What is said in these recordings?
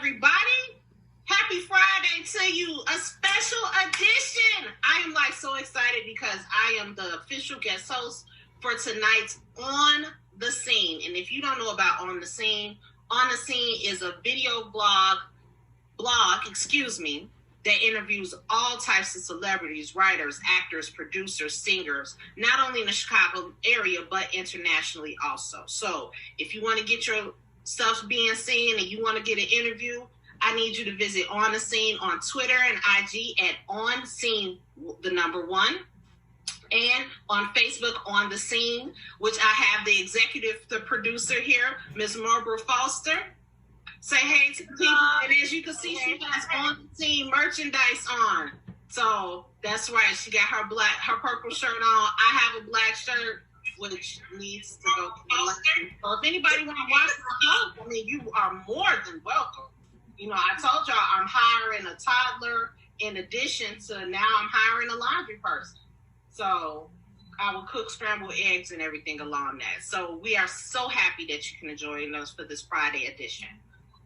everybody. Happy Friday to you, a special edition. I am so excited because I am the official guest host for tonight's On the Scene. And if you don't know about On the Scene is a video blog, that interviews all types of celebrities, writers, actors, producers, singers, not only in the Chicago area, but internationally also. So if you want to get your stuff being seen and you want to get an interview, I need you to visit On the Scene on Twitter and IG at On Scene, the number 1. And on Facebook, On the Scene, which I have the producer here, Ms. Margaret Foster. Say hey to the people. And as you can see, she has On the Scene merchandise on. So that's right. She got her purple shirt on. I have a black shirt, which needs to go to the line. So if anybody want to watch the show, you are more than welcome. I told y'all I'm hiring a toddler in addition to now I'm hiring a laundry person. So I will cook scrambled eggs and everything along that. So we are so happy that you can join us for this Friday edition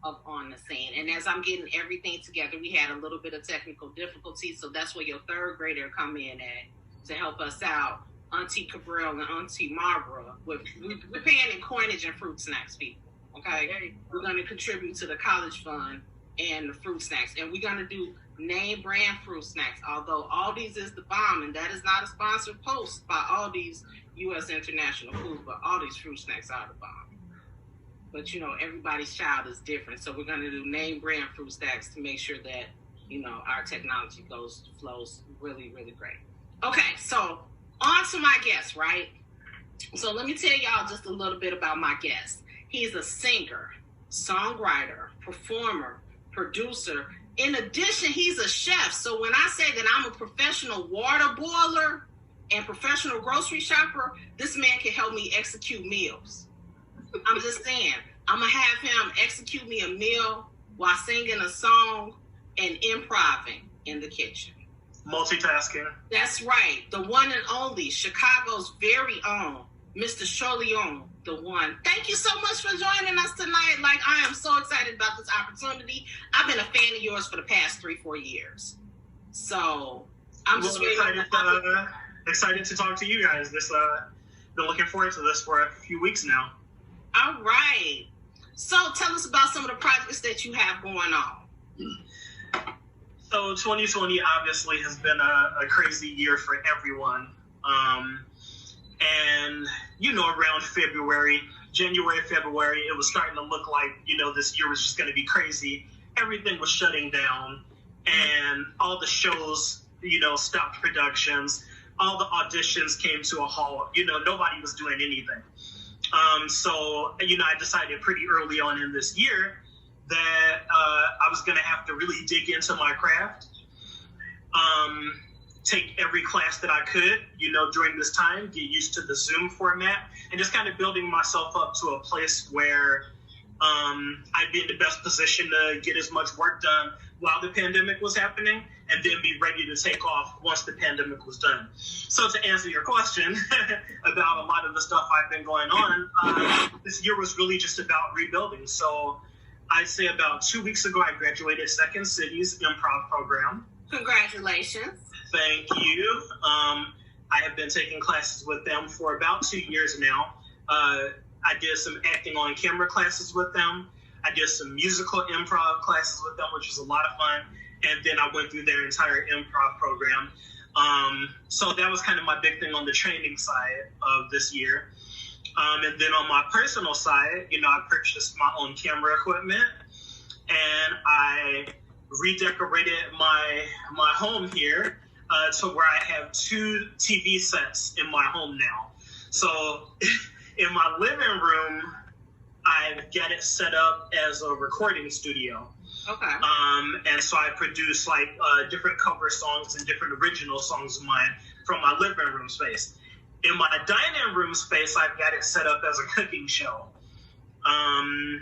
of On the Scene. And as I'm getting everything together, we had a little bit of technical difficulty, so that's where your third grader come in at to help us out. Auntie Cabryl and Auntie Margaret. We're paying in coinage and fruit snacks, people. Okay? We're going to contribute to the college fund and the fruit snacks. And we're going to do name brand fruit snacks, although Aldi's is the bomb, and that is not a sponsored post by Aldi's U.S. International Food, but Aldi's fruit snacks are the bomb. But, everybody's child is different. So we're going to do name brand fruit snacks to make sure that, our technology flows really, really great. Okay, so on to my guest, right? So let me tell y'all just a little bit about my guest. He's a singer, songwriter, performer, producer. In addition, he's a chef. So when I say that I'm a professional water boiler and professional grocery shopper, this man can help me execute meals. I'm just saying, I'm going to have him execute me a meal while singing a song and improvising in the kitchen. Multitasking. That's right. The one and only, Chicago's very own, Mr. Charleone, the one. Thank you so much for joining us tonight. I am so excited about this opportunity. I've been a fan of yours for the past 3-4 years. So I'm just really excited to talk to you guys. Been looking forward to this for a few weeks now. All right. So tell us about some of the projects that you have going on. So 2020 obviously has been a crazy year for everyone. And, around January, February, it was starting to look like, this year was just going to be crazy. Everything was shutting down and all the shows, stopped productions. All the auditions came to a halt. Nobody was doing anything. So, I decided pretty early on in this year that I was going to have to really dig into my craft, take every class that I could, during this time, get used to the Zoom format, and just kind of building myself up to a place where I'd be in the best position to get as much work done while the pandemic was happening, and then be ready to take off once the pandemic was done. So to answer your question about a lot of the stuff I've been going on, this year was really just about rebuilding. So I'd say about 2 weeks ago, I graduated Second City's improv program. Congratulations. Thank you. I have been taking classes with them for about 2 years now. I did some acting on camera classes with them. I did some musical improv classes with them, which was a lot of fun. And then I went through their entire improv program. So that was kind of my big thing on the training side of this year. And then on my personal side, I purchased my own camera equipment, and I redecorated my home here to where I have 2 TV sets in my home now. So in my living room, I've got it set up as a recording studio. Okay. And so I produce different cover songs and different original songs of mine from my living room space. In my dining room space, I've got it set up as a cooking show. And,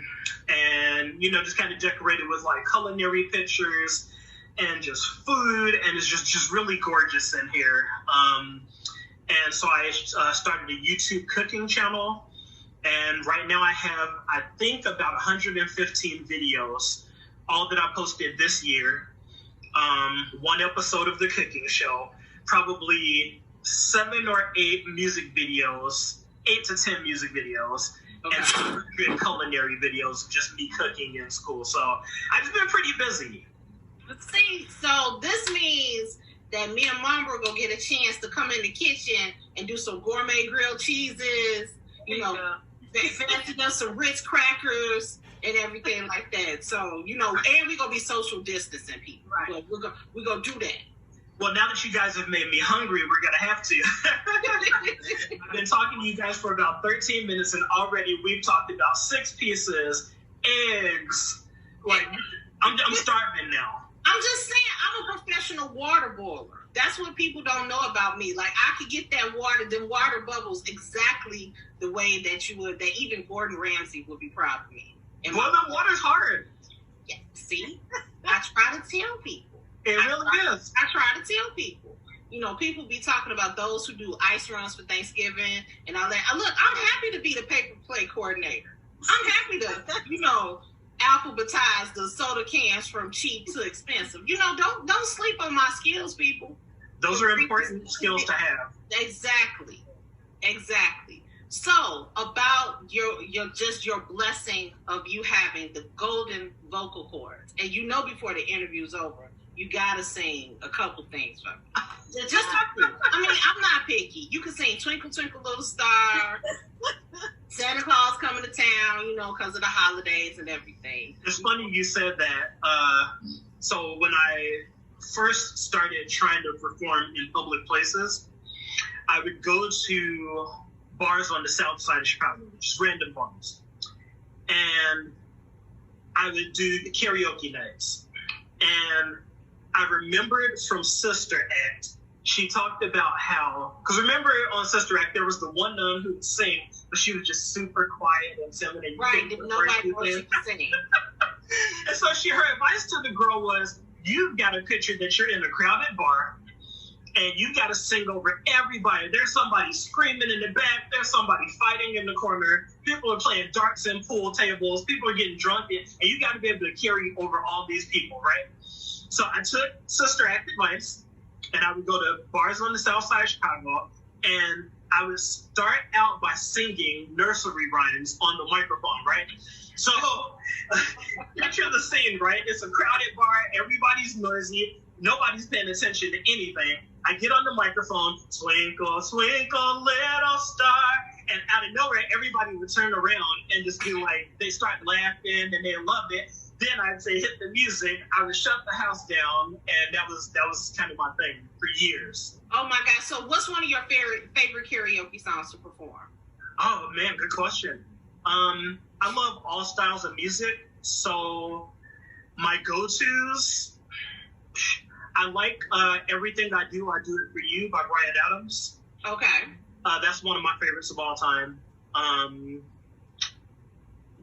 just kind of decorated with culinary pictures and just food, and it's just really gorgeous in here. And so I started a YouTube cooking channel, and right now I have, I think, about 115 videos all that I posted this year, 1 episode of the cooking show, probably 7 or 8 music videos, 8 to 10 music videos, and 100 culinary videos of just me cooking in school. So I've just been pretty busy. Let's see. So this means that me and Mom are going to get a chance to come in the kitchen and do some gourmet grilled cheeses, fancy up some Ritz crackers and everything like that. So, and we're going to be social distancing people. Right. But we're going to do that. Well, now that you guys have made me hungry, we're going to have to. I've been talking to you guys for about 13 minutes, and already we've talked about 6 pieces, eggs. I'm starving now. I'm just saying, I'm a professional water boiler. That's what people don't know about me. Like, I could get that water, them water bubbles exactly the way that even Gordon Ramsay would be proud of me. And boiling water's hard. Yeah, see? I try to tell people. It really is. I try to tell people. People be talking about those who do ice runs for Thanksgiving and all that. Look, I'm happy to be the paper plate coordinator. I'm happy to, alphabetize the soda cans from cheap to expensive. Don't sleep on my skills, people. Those are important skills to have. Exactly. So, about your blessing of you having the golden vocal cords, and before the interview's over, you gotta sing a couple things for me. Just I mean, I'm not picky. You can sing "Twinkle Twinkle Little Star," Santa Claus coming to town, because of the holidays and everything. It's funny you said that. So when I first started trying to perform in public places, I would go to bars on the south side of Chicago, just random bars. And I would do the karaoke nights. And I remembered from Sister Act, she talked about how, because remember on Sister Act, there was the one nun who would sing, but she was just super quiet and timid. And right, nobody knows she can sing. And so her advice to the girl was, you've got to picture that you're in a crowded bar, and you got to sing over everybody. There's somebody screaming in the back. There's somebody fighting in the corner. People are playing darts and pool tables. People are getting drunk. And you got to be able to carry over all these people, right? So I took Sister Act advice, and I would go to bars on the south side of Chicago, and I would start out by singing nursery rhymes on the microphone, right? So picture the scene, right? It's a crowded bar. Everybody's noisy. Nobody's paying attention to anything. I get on the microphone, twinkle, twinkle, little star. And out of nowhere, everybody would turn around and just be like, they start laughing and they loved it. Then I'd say, hit the music. I would shut the house down. And that was kind of my thing for years. Oh my God. So what's one of your favorite karaoke songs to perform? Oh man, good question. I love all styles of music. So my go-tos, I like Everything I Do It For You by Bryan Adams. Okay. That's one of my favorites of all time.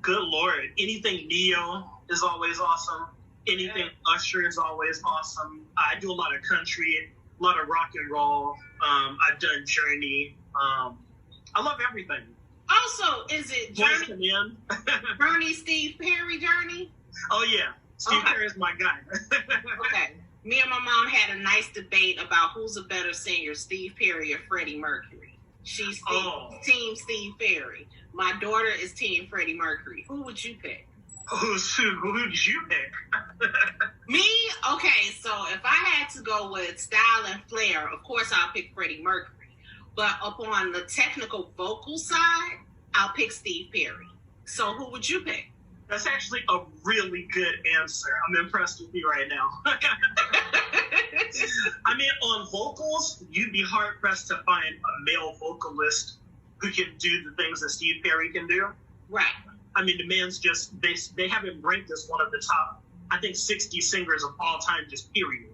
Good Lord. Anything Neo is always awesome. Anything Usher is always awesome. I do a lot of country, a lot of rock and roll. I've done Journey. I love everything. Also, is it Journey? Journey, Steve Perry Journey? Oh, yeah. Steve Perry is my guy. Okay. Me and my mom had a nice debate about who's a better singer, Steve Perry or Freddie Mercury. She's Team Steve Perry. My daughter is Team Freddie Mercury. Who would you pick? Who did you pick? Me? Okay, so if I had to go with style and flair, of course I'll pick Freddie Mercury. But upon the technical vocal side, I'll pick Steve Perry. So who would you pick? That's actually a really good answer. I'm impressed with you right now. I mean, on vocals, you'd be hard-pressed to find a male vocalist who can do the things that Steve Perry can do. Right. I mean, the man's just, they have him ranked as one of the top, I think, 60 singers of all time, just period.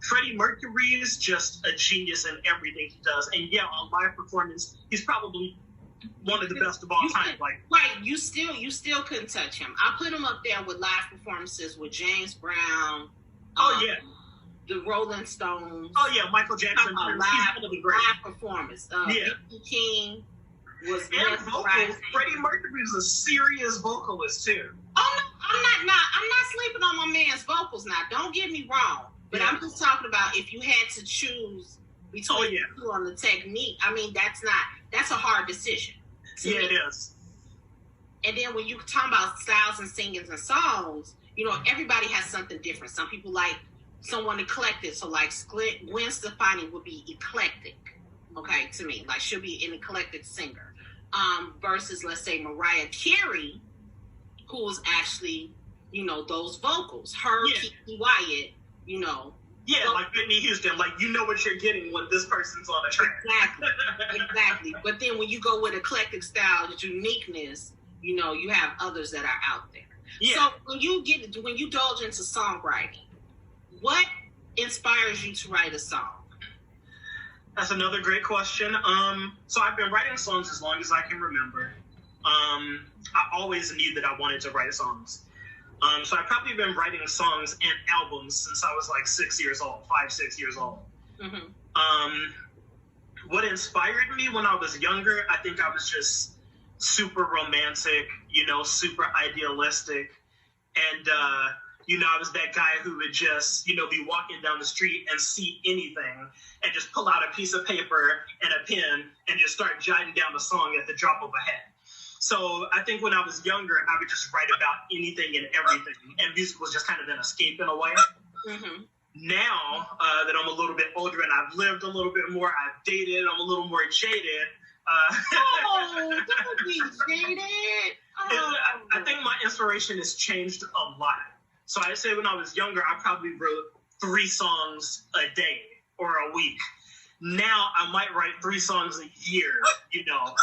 Freddie Mercury is just a genius in everything he does. And yeah, on live performance, he's probably one of the best of all time. You still couldn't touch him. I put him up there with live performances with James Brown. The Rolling Stones. Oh yeah, Michael Jackson. Live performance. B.B. King was vocals. Freddie Mercury was a serious vocalist too. Oh no, on my man's vocals now. Don't get me wrong. But I'm just talking about if you had to choose between the two on the technique. I mean, that's a hard decision. Yeah, it is. And then when you talk about styles and singings and songs, you know, everybody has something different. Some people like someone eclectic. So like Gwen Stefani would be eclectic, okay, to me. Like she'll be an eclectic singer. Versus, let's say, Mariah Carey, who's actually, you know, those vocals. Her, Keke Wyatt, you know. Yeah, like Whitney Houston. Like, you know what you're getting when this person's on a track. Exactly. But then when you go with eclectic style, uniqueness, you know, you have others that are out there. Yeah. So when you indulge into songwriting, what inspires you to write a song? That's another great question. So I've been writing songs as long as I can remember. I always knew that I wanted to write songs. So I've probably been writing songs and albums since I was like 6 years old. Mm-hmm. What inspired me when I was younger, I think I was just super romantic, you know, super idealistic. And, you know, I was that guy who would just, you know, be walking down the street and see anything and just pull out a piece of paper and a pen and just start jotting down the song at the drop of a hat. So I think when I was younger, I would just write about anything and everything. And music was just kind of an escape in a way. Mm-hmm. Now that I'm a little bit older and I've lived a little bit more, I've dated, I'm a little more jaded. Don't be jaded. I think my inspiration has changed a lot. So I'd say when I was younger, I probably wrote 3 songs a day or a week. Now I might write 3 songs a year, you know.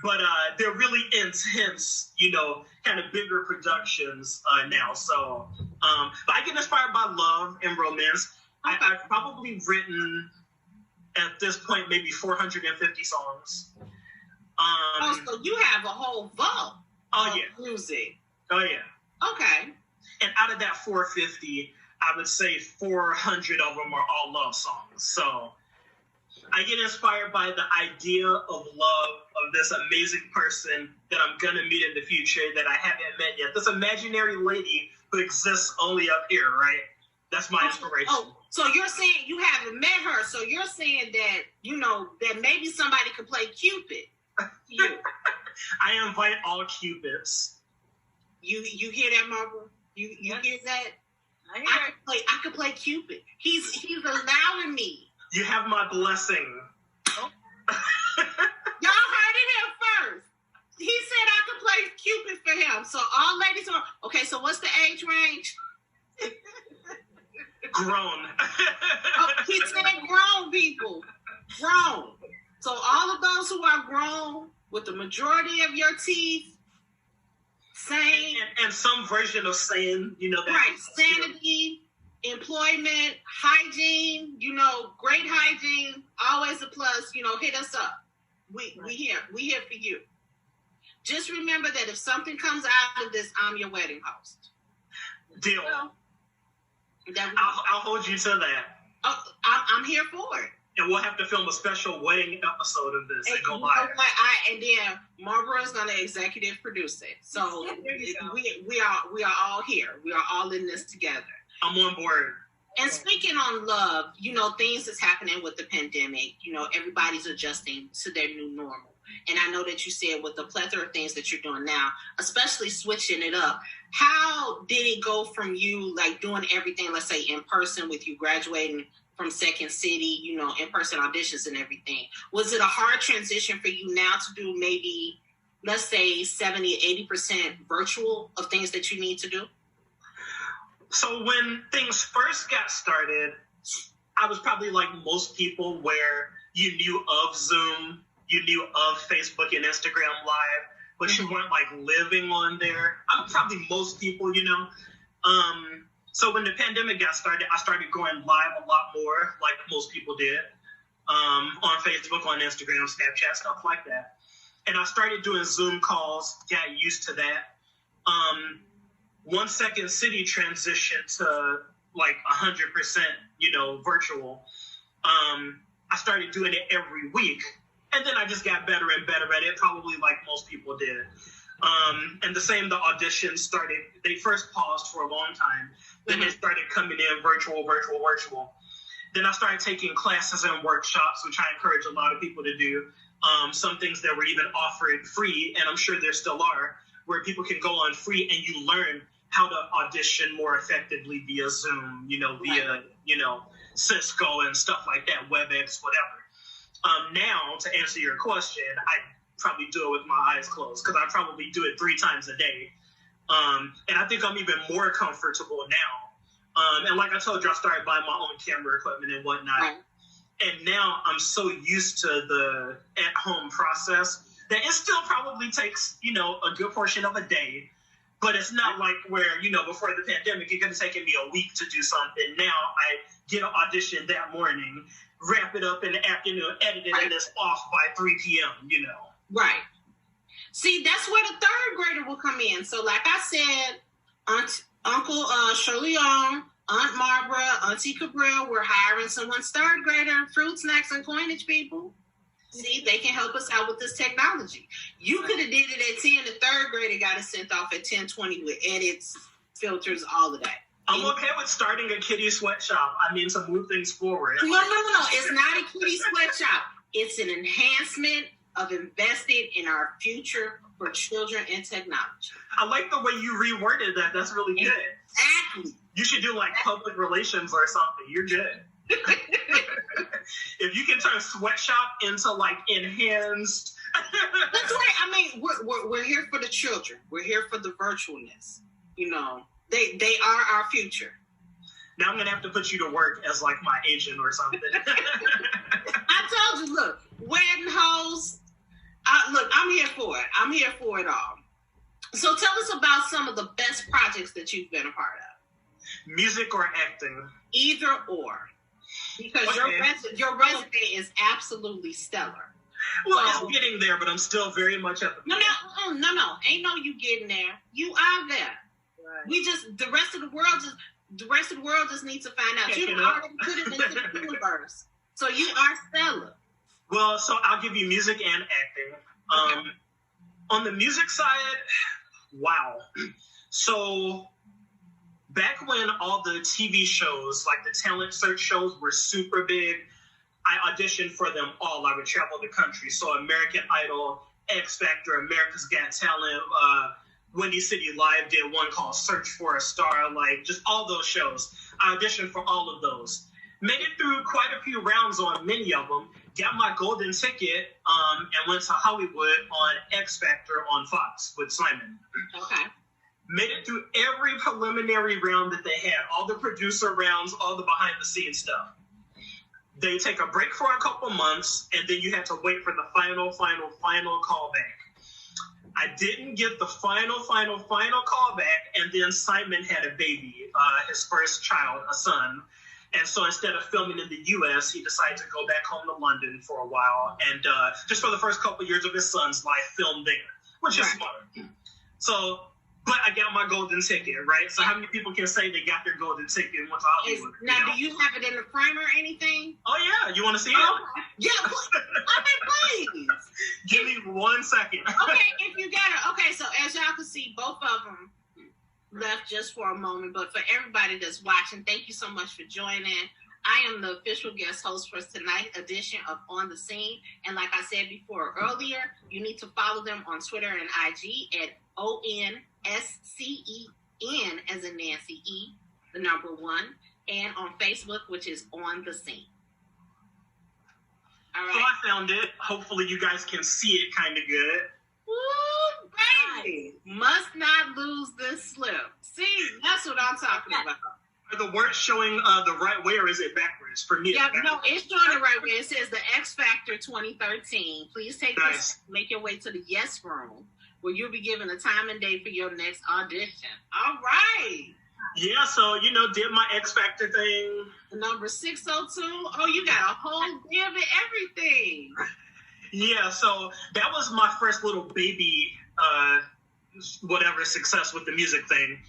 But they're really intense, you know, kind of bigger productions now. So, but I get inspired by love and romance. I've probably written, at this point, maybe 450 songs. So you have a whole vault of music. Oh, yeah. Okay. And out of that 450, I would say 400 of them are all love songs. So I get inspired by the idea of love, of this amazing person that I'm going to meet in the future that I haven't met yet. This imaginary lady who exists only up here, right? That's my inspiration. Oh, so you're saying you haven't met her. So you're saying that, you know, that maybe somebody could play Cupid. I invite all Cupids. You hear that, Margaret? You hear that? I could play Cupid. He's allowing me. You have my blessing. Oh. Y'all heard it here first. He said I could play Cupid for him. So all ladies are okay. So what's the age range? Grown. He said grown people. Grown. So all of those who are grown with the majority of your teeth, sane. And some version of sane, you know. Right. Sanity, employment, hygiene, you know, great hygiene, always a plus, you know, hit us up. We here for you. Just remember that if something comes out of this, I'm your wedding host. Deal. I'll hold you to that. Oh, I'm here for it. And we'll have to film a special wedding episode of this and go live. And then Margaret's gonna executive produce it. So we are all here. We are all in this together. I'm on board. And speaking on love, you know, things that's happening with the pandemic, you know, everybody's adjusting to their new normal. And I know that you said with the plethora of things that you're doing now, especially switching it up, how did it go from you, like, doing everything, let's say, in person with you graduating from Second City, you know, in-person auditions and everything? Was it a hard transition for you now to do maybe, let's say, 70, 80% virtual of things that you need to do? So when things first got started, I was probably like most people where you knew of Zoom, you knew of Facebook and Instagram Live, but you weren't like living on there. I'm probably most people, you know. So when the pandemic got started, I started going live a lot more, like most people did, on Facebook, on Instagram, Snapchat, stuff like that. And I started doing Zoom calls, got used to that. Once Second City transitioned to like 100%, you know, virtual, I started doing it every week. And then I just got better and better at it, probably like most people did. And the auditions started, they first paused for a long time. Then they started coming in virtual. Then I started taking classes and workshops, which I encourage a lot of people to do. Some things that were even offered free, and I'm sure there still are, where people can go on free and you learn how to audition more effectively via Zoom, via, Cisco and stuff like that, WebEx, whatever. Now, to answer your question, I probably do it with my eyes closed because I probably do it 3 times a day. And I think I'm even more comfortable now. And like I told you, I started buying my own camera equipment and whatnot. Right. And now I'm so used to the at-home process that it still probably takes, a good portion of a day. But it's not like where, before the pandemic, it could have taken me a week to do something. Now I get an audition that morning, wrap it up in the afternoon, edit it, and it's off by 3 p.m., Right. See, that's where the 3rd grader will come in. So like I said, Uncle Charleone, Aunt Barbara, Auntie Cabryl, we're hiring someone's 3rd grader, fruit, snacks, and coinage people. See, they can help us out with this technology. You could have did it at 10. The 3rd grader got it sent off at 10:20 with edits, filters, all of that. I'm okay with starting a kiddie sweatshop. I mean, to move things forward. No. It's not a kiddie sweatshop. It's an enhancement of invested in our future for children and technology. I like the way you reworded that. That's really good. Exactly. You should do like public relations or something. You're good. If you can turn sweatshop into like enhanced. That's right. I mean, we're here for the children. We're here for the virtualness. They are our future. Now I'm gonna have to put you to work as like my agent or something. I told you, look, wedding hoes. Look, I'm here for it. I'm here for it all. So tell us about some of the best projects that you've been a part of. Music or acting? Either or. Because your resume is absolutely stellar. Well, it's getting there, but I'm still very much at the No. Ain't no you getting there. You are there. Right. The rest of the world just needs to find out. You already put it into the universe. So you are stellar. Well, so I'll give you music and acting. Okay. On the music side, wow. So back when all the TV shows, like the talent search shows, were super big, I auditioned for them all. I would travel the country. So American Idol, X Factor, America's Got Talent, Windy City Live did one called Search for a Star, like just all those shows. I auditioned for all of those. Made it through quite a few rounds on many of them. Got my golden ticket and went to Hollywood on X Factor on Fox with Simon. Okay. Made it through every preliminary round that they had, all the producer rounds, all the behind-the-scenes stuff. They take a break for a couple months, and then you have to wait for the final callback. I didn't get the final callback, and then Simon had a baby, his first child, a son. And so instead of filming in the U.S., he decided to go back home to London for a while, and just for the first couple of years of his son's life, film there, which is smart. So... But I got my golden ticket, right? So how many people can say they got their golden ticket and went to Hollywood? Now, do you have it in the frame or anything? Oh, yeah. You want to see it? Yeah, please. Give me 1 second. Okay, if you got it. Okay, so as y'all can see, both of them left just for a moment. But for everybody that's watching, thank you so much for joining. I am the official guest host for tonight's edition of On the Scene. And like I said before earlier, you need to follow them on Twitter and IG at ONSCEN as in Nancy E, the number 1, and on Facebook, which is On the Scene. All right. So I found it. Hopefully you guys can see it kind of good. Woo, baby. Must not lose this slip. See, that's what I'm talking about. Are the words showing the right way, or is it backwards? For me, yeah, no, it's showing the right way. It says the X Factor 2013. Please take this, make your way to the Yes Room, where you'll be given a time and date for your next audition. All right. Yeah, so, did my X Factor thing. The number 602. Oh, you got a whole damn everything. Yeah, so that was my first little baby, success with the music thing.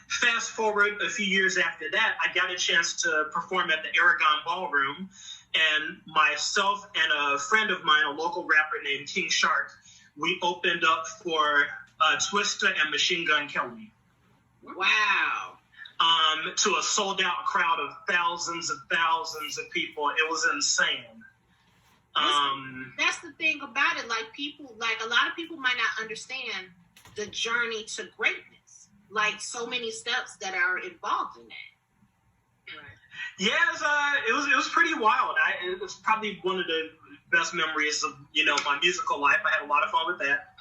Fast forward a few years after that, I got a chance to perform at the Aragon Ballroom, and myself and a friend of mine, a local rapper named King Shark, we opened up for Twista and Machine Gun Kelly. Wow. To a sold out crowd of thousands of people. It was insane. That's the thing about it. Like a lot of people might not understand the journey to greatness. Like so many steps that are involved in that. Right. Yeah, it was pretty wild. It was probably one of the best memories of my musical life. I had a lot of fun with that.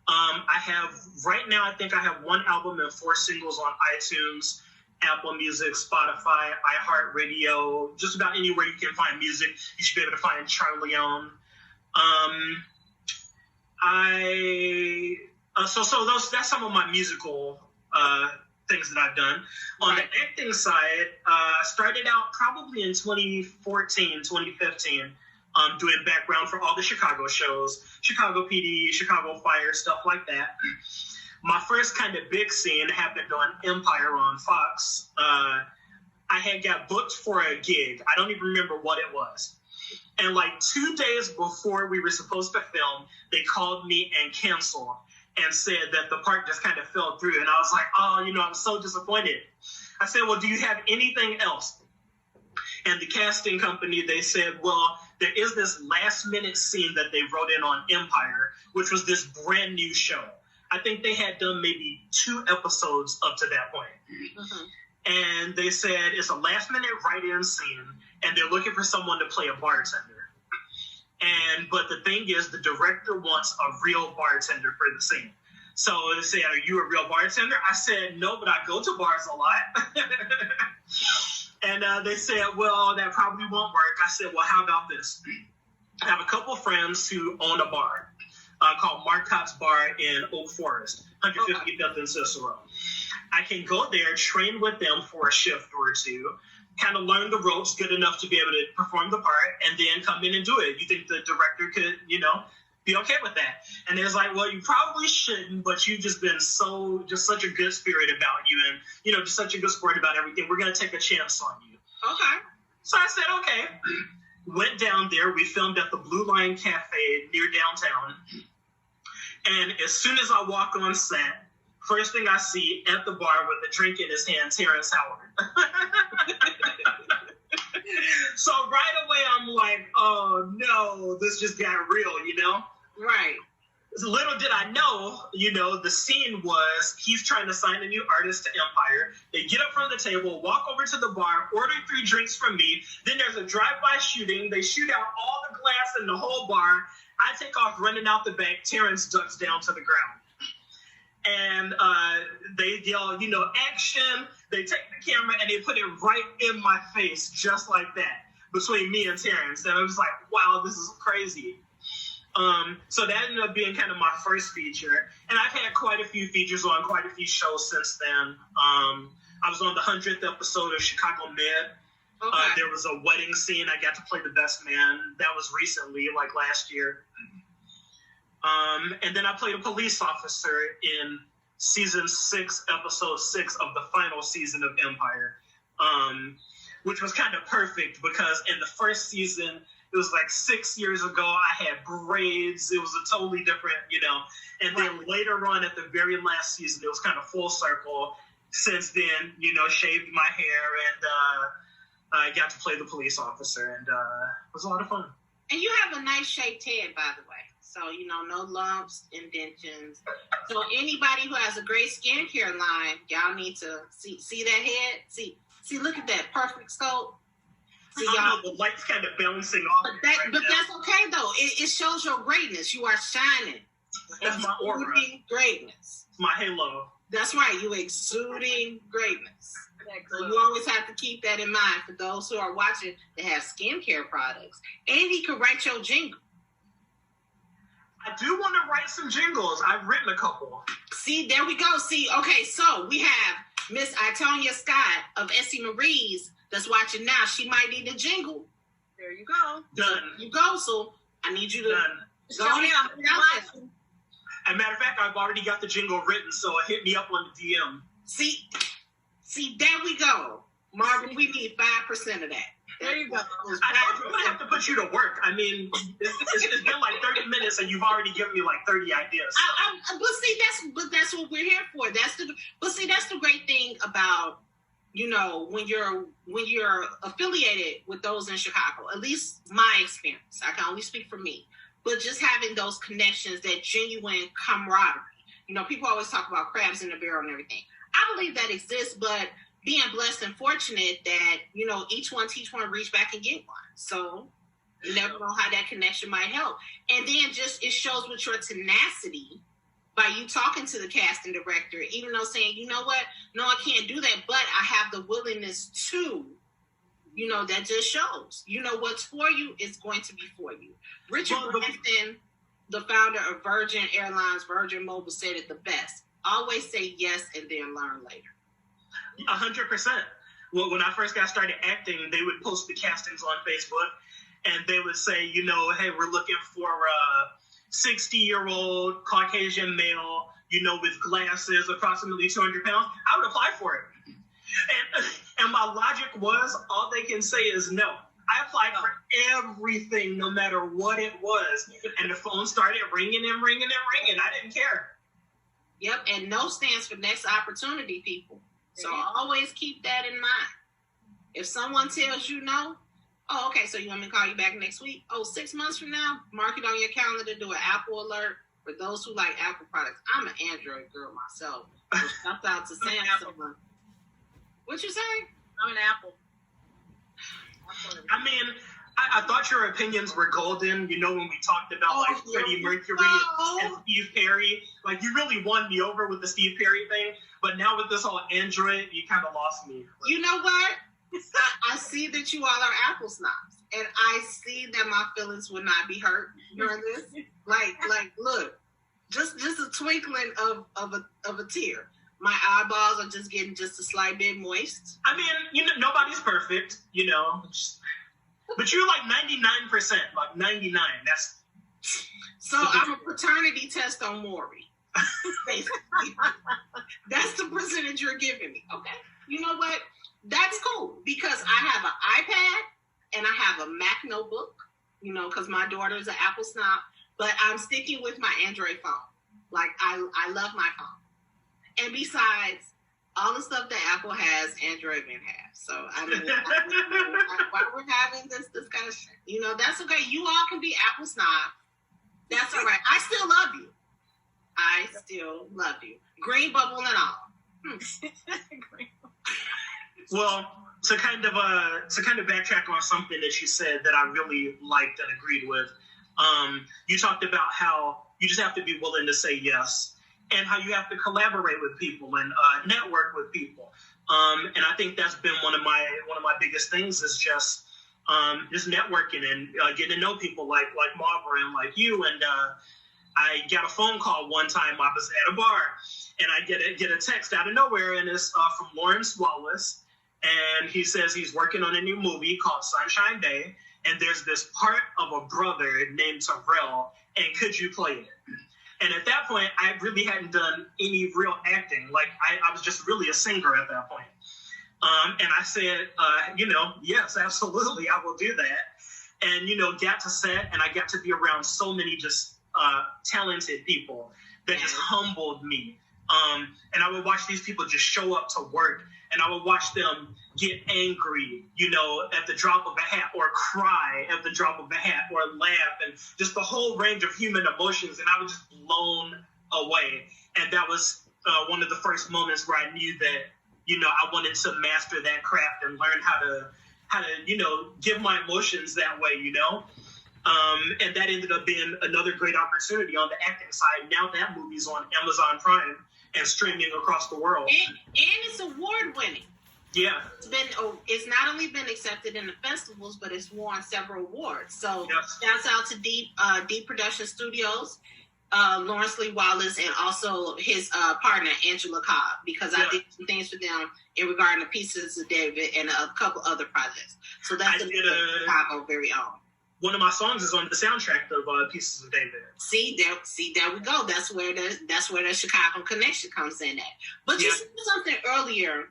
I have right now. I think I have one album and 4 singles on iTunes, Apple Music, Spotify, iHeartRadio, just about anywhere you can find music. You should be able to find Charleone. That's some of my musical things that I've done. On the acting side, I started out probably in 2014, 2015, doing background for all the Chicago shows, Chicago PD, Chicago Fire, stuff like that. My first kind of big scene happened on Empire on Fox. I had got booked for a gig. I don't even remember what it was. And like 2 days before we were supposed to film, they called me and canceled and said that the part just kind of fell through. And I was like, I was so disappointed. I said, well, do you have anything else? And the casting company, they said, well, there is this last minute scene that they wrote in on Empire, which was this brand new show. I think they had done maybe 2 episodes up to that point. Mm-hmm. And they said it's a last minute write-in scene and they're looking for someone to play a bartender. But the thing is, the director wants a real bartender for the scene. So they said, are you a real bartender? I said, no, but I go to bars a lot. And they said, well, that probably won't work. I said, well, how about this? I have a couple friends who own a bar called Marcotte's Bar in Oak Forest, 155th and Cicero. I can go there, train with them for a shift or 2, kind of learn the ropes good enough to be able to perform the part, and then come in and do it. You think the director could, be okay with that? And it's like, well, you probably shouldn't, but you've just been such a good spirit about you and, just such a good sport about everything. We're going to take a chance on you. Okay. So I said, okay. Went down there. We filmed at the Blue Line Cafe near downtown. And as soon as I walk on set, first thing I see at the bar with a drink in his hand, Terrence Howard. So right away, I'm like, oh, no, this just got real, Right. Little did I know, the scene was he's trying to sign a new artist to Empire. They get up from the table, walk over to the bar, order 3 drinks from me. Then there's a drive-by shooting. They shoot out all the glass in the whole bar. I take off running out the back. Terrence ducks down to the ground. And they yell, action. They take the camera and they put it right in my face, just like that, between me and Terrence. And I was like, wow, this is crazy. So that ended up being kind of my first feature. And I've had quite a few features on quite a few shows since then. I was on the 100th episode of Chicago Med. Okay. There was a wedding scene. I got to play the best man. That was recently, like last year. And then I played a police officer in season 6, episode 6 of the final season of Empire, which was kind of perfect because in the first season, it was like 6 years ago, I had braids. It was a totally different, And then later on at the very last season, it was kind of full circle. Since then, shaved my hair and I got to play the police officer. And it was a lot of fun. And you have a nice shaped head, by the way. So, no lumps, indentions. So anybody who has a great skincare line, y'all need to see that head. See, look at that perfect scope. See, y'all, the light's kind of bouncing off. But that's okay, though. It shows your greatness. You are shining. That's my aura. Exuding greatness. It's my halo. That's right. You exuding greatness. So you always have to keep that in mind for those who are watching that have skincare products. And he could write your jingle. I do want to write some jingles. I've written a couple. See, there we go. See, okay, so we have Miss Itonia Scott of Essie Marie's that's watching now. She might need a jingle. There you go. Done. You go, so I need you to go on. As a matter of fact, I've already got the jingle written, so hit me up on the DM. See, there we go. Marvin, we need 5% of that. There you go. I'm gonna have to put you to work. I mean, it's been like 30 minutes, and you've already given me like 30 ideas. So. But that's what we're here for. That's the great thing about, you know, when you're affiliated with those in Chicago. At least my experience. I can only speak for me. But just having those connections, that genuine camaraderie. You know, people always talk about crabs in the barrel and everything. I believe that exists, but being blessed and fortunate that, you know, each one teach one, reach back and get one. So you never know how that connection might help. And then just it shows with your tenacity by you talking to the casting director, even though saying, you know what, no, I can't do that, but I have the willingness to, you know, that just shows, you know, what's for you is going to be for you. Richard Branson, the founder of Virgin Airlines, Virgin Mobile, said it the best. Always say yes and then learn later. 100%. Well, when I first got started acting, they would post the castings on Facebook, and they would say, you know, hey, we're looking for a 60-year-old Caucasian male, you know, with glasses, approximately 200 pounds. I would apply for it. And my logic was, all they can say is no. I applied for everything, no matter what it was. And the phone started ringing and ringing and ringing. I didn't care. Yep, and no stands for next opportunity, people. So always keep that in mind. If someone tells you no, oh, okay, so you want me to call you back next week? Oh, 6 months from now, mark it on your calendar to do an Apple alert. For those who like Apple products, I'm an Android girl myself. So shout out to Samsung. What you say? I'm an Apple. I mean, I thought your opinions were golden. You know, when we talked about like Freddie Mercury and Steve Perry, like you really won me over with the Steve Perry thing. But now with this whole Android, you kind of lost me. You know what? I see that you all are Apple snobs, and I see that my feelings would not be hurt during this. Like, look, just a twinkling of a tear. My eyeballs are just getting just a slight bit moist. I mean, you know, nobody's perfect, you know. But you're like 99%, like 99. That's so I'm a paternity test on Maury. Basically. That's the percentage you're giving me. Okay. You know what? That's cool because I have an iPad and I have a Mac notebook, you know, because my daughter is an Apple snob, but I'm sticking with my Android phone. Like, I love my phone. And besides, all the stuff that Apple has, Android didn't have. So, I mean, while we're having this discussion, you know, that's okay. You all can be Apple snob. That's all right. I still love you. I still love you. Green bubble and all. Well, to kind of backtrack on something that you said that I really liked and agreed with, you talked about how you just have to be willing to say yes, and how you have to collaborate with people and network with people. And I think that's been one of my biggest things is just networking and getting to know people like Marva and like you. And I got a phone call one time. I was at a bar, and I get a text out of nowhere, and it's from Lawrence Wallace, and he says he's working on a new movie called Sunshine Day, and there's this part of a brother named Cabryl, and could you play it? And at that point, I really hadn't done any real acting. Like, I was just really a singer at that point. And I said, yes, absolutely, I will do that. And, got to set, and I got to be around so many just talented people that just humbled me. And I would watch these people just show up to work, and I would watch them get angry, at the drop of a hat, or cry at the drop of a hat, or laugh, and just the whole range of human emotions. And I was just blown away. And that was one of the first moments where I knew that, I wanted to master that craft and learn how to, give my emotions that way, And that ended up being another great opportunity on the acting side. Now that movie's on Amazon Prime and streaming across the world. And it's award winning. Yeah. It's not only been accepted in the festivals, but it's won several awards. So shouts out to Deep Production Studios, Lawrence Lee Wallace, and also his partner, Angela Cobb, because I did some things for them in regard to Pieces of David and a couple other projects. So that's Chicago very own. One of my songs is on the soundtrack of Pieces of David. See, there we go. That's where the Chicago connection comes in at. But you said something earlier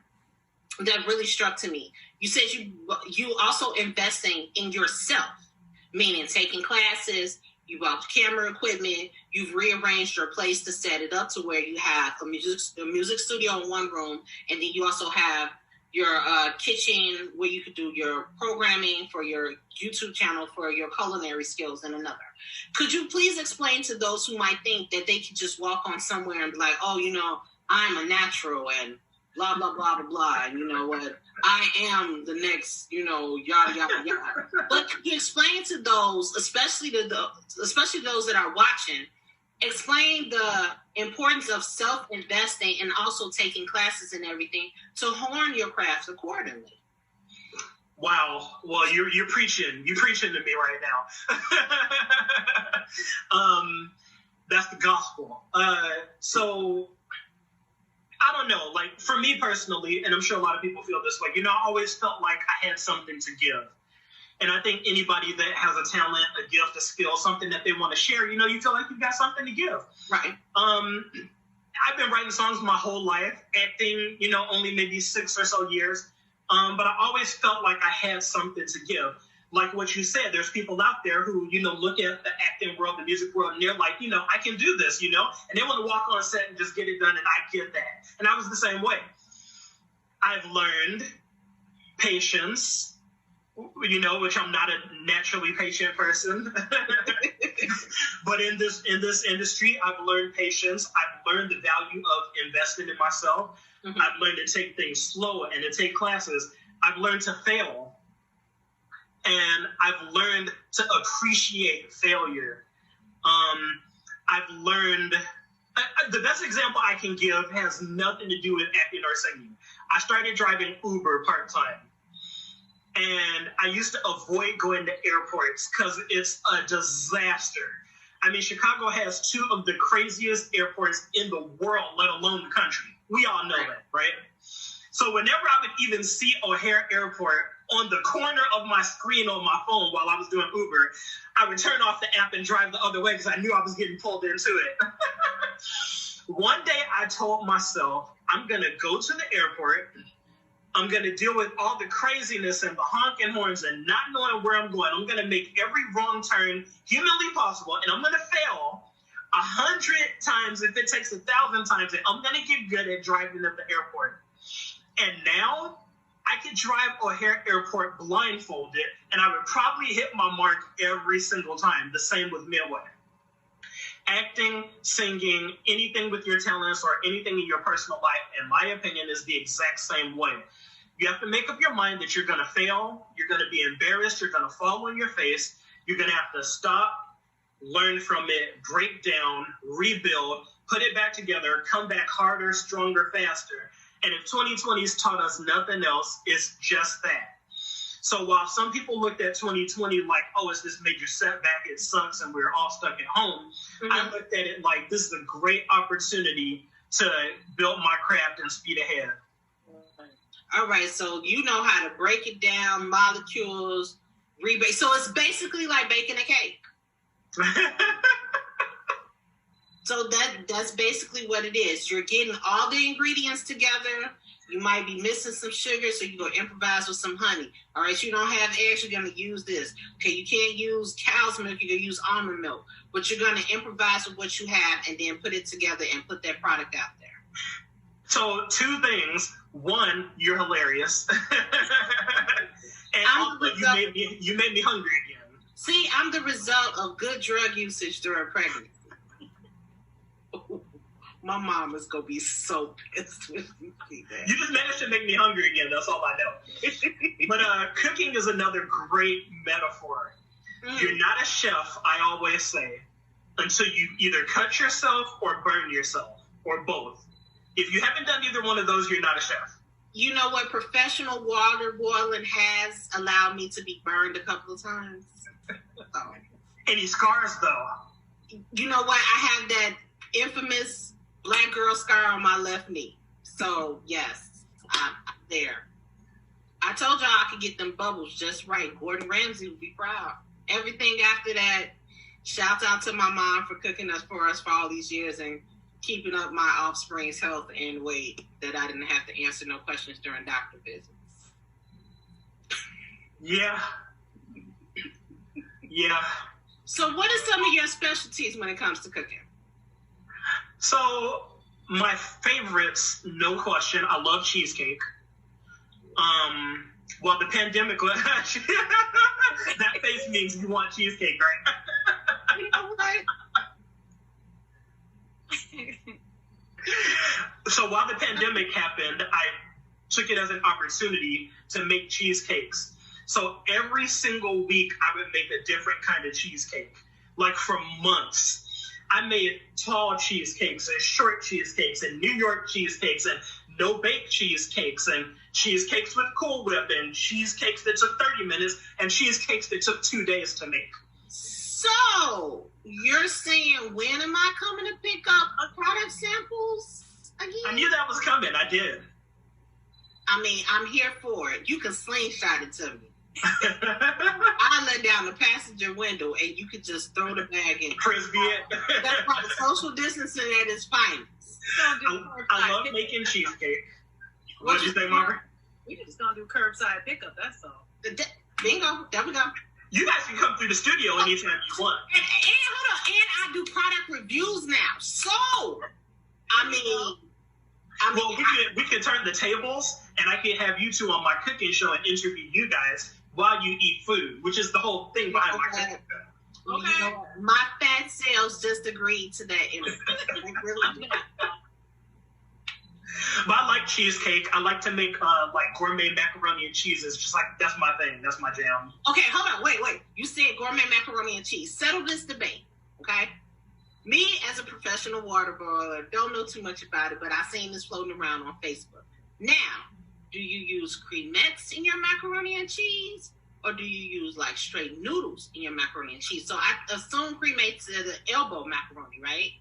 that really struck to me. You said you also investing in yourself, meaning taking classes, you bought camera equipment, you've rearranged your place to set it up to where you have a music studio in one room, and then you also have your kitchen where you could do your programming for your YouTube channel for your culinary skills in another. Could you please explain to those who might think that they could just walk on somewhere and be like, oh, I'm a natural and blah, blah, blah, blah, blah, and you know what, I am the next, yada, yada, yada. But could you explain to those, especially those that are watching, explain the importance of self-investing and also taking classes and everything to hone your craft accordingly? Wow. Well, you're preaching. You're preaching to me right now. That's the gospel. So I don't know, like for me personally, and I'm sure a lot of people feel this way, I always felt like I had something to give. And I think anybody that has a talent, a gift, a skill, something that they want to share, you feel like you've got something to give. Right. I've been writing songs my whole life, acting, only maybe 6 or so years. But I always felt like I had something to give. Like what you said, there's people out there who, look at the acting world, the music world, and they're like, I can do this, and they want to walk on set and just get it done, and I get that. And I was the same way. I've learned patience, which I'm not a naturally patient person. But in this industry, I've learned patience. I've learned the value of investing in myself. Mm-hmm. I've learned to take things slow and to take classes. I've learned to fail. And I've learned to appreciate failure. I've learned, the best example I can give has nothing to do with acting or singing. I started driving Uber part-time. And I used to avoid going to airports because it's a disaster. I mean, Chicago has 2 of the craziest airports in the world, let alone the country. We all know that, right? So whenever I would even see O'Hare Airport on the corner of my screen on my phone while I was doing Uber, I would turn off the app and drive the other way because I knew I was getting pulled into it. One day I told myself, I'm going to go to the airport. I'm going to deal with all the craziness and the honking horns and not knowing where I'm going. I'm going to make every wrong turn humanly possible, and I'm going to fail 100 times if it takes 1,000 times, and I'm going to get good at driving at the airport. And now I could drive O'Hare Airport blindfolded, and I would probably hit my mark every single time. The same with Midway. Acting, singing, anything with your talents or anything in your personal life, in my opinion, is the exact same way. You have to make up your mind that you're going to fail, you're going to be embarrassed, you're going to fall on your face, you're going to have to stop, learn from it, break down, rebuild, put it back together, come back harder, stronger, faster. And if 2020's taught us nothing else, it's just that. So while some people looked at 2020 like, oh, it's this major setback, it sucks, and we're all stuck at home, I looked at it like this is a great opportunity to build my craft and speed ahead. All right, so you know how to break it down, molecules, rebake. So it's basically like baking a cake. So that's basically what it is. You're getting all the ingredients together. You might be missing some sugar, so you're going to improvise with some honey. All right, you don't have eggs, you're going to use this. Okay, you can't use cow's milk, you're going to use almond milk. But you're going to improvise with what you have and then put it together and put that product out there. So 2 things. 1, you're hilarious. And also, you made me hungry again. See, I'm the result of good drug usage during pregnancy. My mom is going to be so pissed with me. You just managed to make me hungry again. That's all I know. But cooking is another great metaphor. You're not a chef, I always say, until you either cut yourself or burn yourself, or both. If you haven't done either one of those, you're not a chef. You know what? Professional water boiling has allowed me to be burned a couple of times. Oh. Any scars, though? You know what? I have that infamous black girl scar on my left knee. So, yes, I'm there. I told y'all I could get them bubbles just right. Gordon Ramsay would be proud. Everything after that, shouts out to my mom for cooking us for all these years. And keeping up my offspring's health and weight that I didn't have to answer no questions during doctor visits. Yeah. Yeah. So what are some of your specialties when it comes to cooking? So my favorites, no question, I love cheesecake. Well, the pandemic, that face means you want cheesecake, right? You know what? So while the pandemic happened, I took it as an opportunity to make cheesecakes. So every single week, I would make a different kind of cheesecake, like for months. I made tall cheesecakes and short cheesecakes and New York cheesecakes and no-bake cheesecakes and cheesecakes with Cool Whip and cheesecakes that took 30 minutes and cheesecakes that took 2 days to make. So, you're saying, when am I coming to pick up a product samples again? I knew that was coming. I did. I mean, I'm here for it. You can slingshot it to me. I let down the passenger window and you could just throw the bag in. Frisbee it. That's probably social distancing at its finest. I love making cheesecake. What did you say, Margaret? We just gonna do curbside pickup, that's all. Bingo, there we go. You guys can come through the studio anytime you want. And hold on, and I do product reviews now. So, I mean, well, we can turn the tables, and I can have you two on my cooking show and interview you guys while you eat food, which is the whole thing behind my cooking show. Okay. You know, my fat cells just agreed to that interview. They really did. But I like cheesecake. I like to make like gourmet macaroni and cheese. It's just like, that's my thing. That's my jam. Okay, hold on. Wait. You said gourmet macaroni and cheese. Settle this debate, okay? Me, as a professional water boiler, don't know too much about it, but I've seen this floating around on Facebook. Now, do you use cremettes in your macaroni and cheese? Or do you use like straight noodles in your macaroni and cheese? So I assume cremettes are the elbow macaroni, right?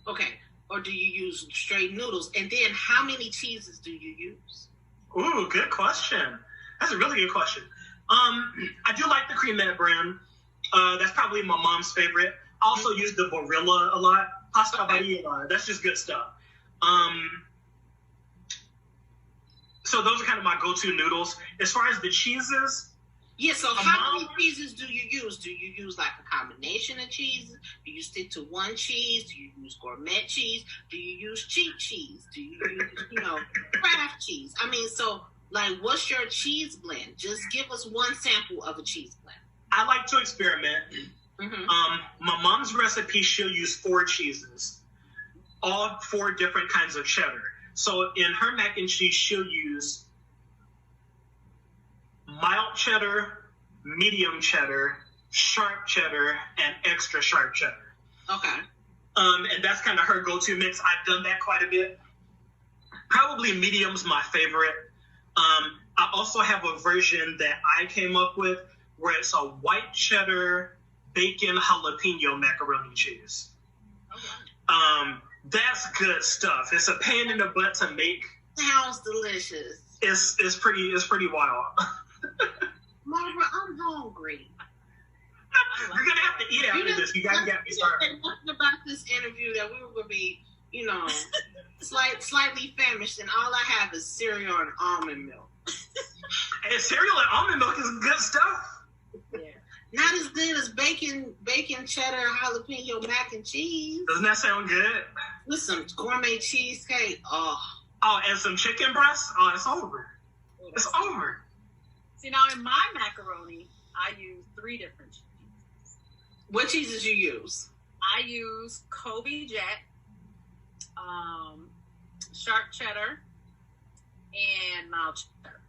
Okay. Or do you use straight noodles? And then how many cheeses do you use? Ooh, good question. That's a really good question. I do like the cremette brand. That's probably my mom's favorite. I also use the Barilla a lot. Pasta Barilla. That's just good stuff. So those are kind of my go-to noodles. As far as the cheeses, yeah, so how many cheeses do you use? Do you use like a combination of cheeses? Do you stick to one cheese? Do you use gourmet cheese? Do you use cheap cheese? Do you use, craft cheese? I mean, so like, what's your cheese blend? Just give us one sample of a cheese blend. I like to experiment. Mm-hmm. My mom's recipe, she'll use 4 cheeses, all 4 different kinds of cheddar. So in her mac and cheese, she'll use mild cheddar, medium cheddar, sharp cheddar, and extra sharp cheddar. Okay. And that's kind of her go-to mix. I've done that quite a bit. Probably medium's my favorite. I also have a version that I came up with where it's a white cheddar, bacon, jalapeno macaroni cheese. Okay. That's good stuff. It's a pain in the butt to make. Sounds delicious. It's pretty wild. Margaret, I'm hungry. You're gonna have to eat after this. You gotta get me started. Nothing about this interview that we were gonna be, slightly famished, and all I have is cereal and almond milk. And cereal and almond milk is good stuff. Yeah. Not as good as bacon, cheddar, jalapeno mac and cheese. Doesn't that sound good? With some gourmet cheesecake. Oh, and some chicken breasts. Oh, it's over. It's over. See, now in my macaroni, I use 3 different cheeses. What cheeses you use? I use Kobe Jack, sharp cheddar, and mild cheddar.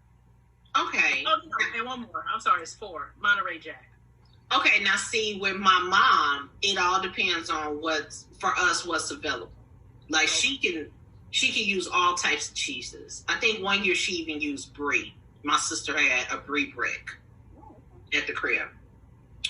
Okay. Oh, and one more. I'm sorry, it's 4. Monterey Jack. Okay, now see, with my mom, it all depends on what's available. Like, she can use all types of cheeses. I think one year she even used brie. My sister had a brie brick at the crib,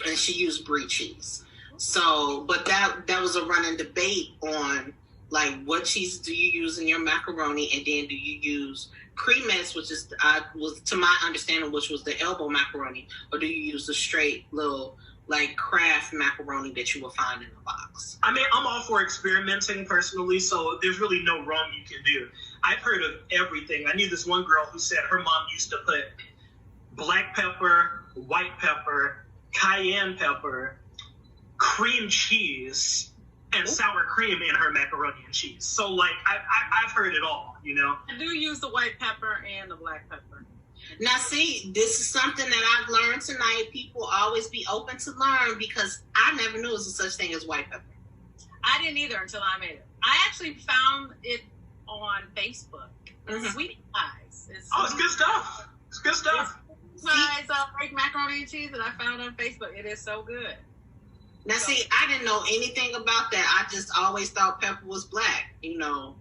and she used brie cheese. So, but that was a running debate on, like, what cheese do you use in your macaroni, and then do you use cremettes, which is was to my understanding, which was the elbow macaroni, or do you use the straight little like craft macaroni that you will find in the box. I mean, I'm all for experimenting personally, so there's really no wrong you can do. I've heard of everything. I knew this one girl who said her mom used to put black pepper, white pepper, cayenne pepper, cream cheese, and sour cream in her macaroni and cheese. So, like, I've heard it all, you know? I do use the white pepper and the black pepper. Now, see, this is something that I've learned tonight. People always be open to learn because I never knew there was a such thing as white pepper. I didn't either until I made it. I actually found it on Facebook. Sweet Pies. It's good stuff. It's good stuff. Pies, break macaroni and cheese that I found on Facebook. It is so good. Now, see, I didn't know anything about that. I just always thought pepper was black. You know,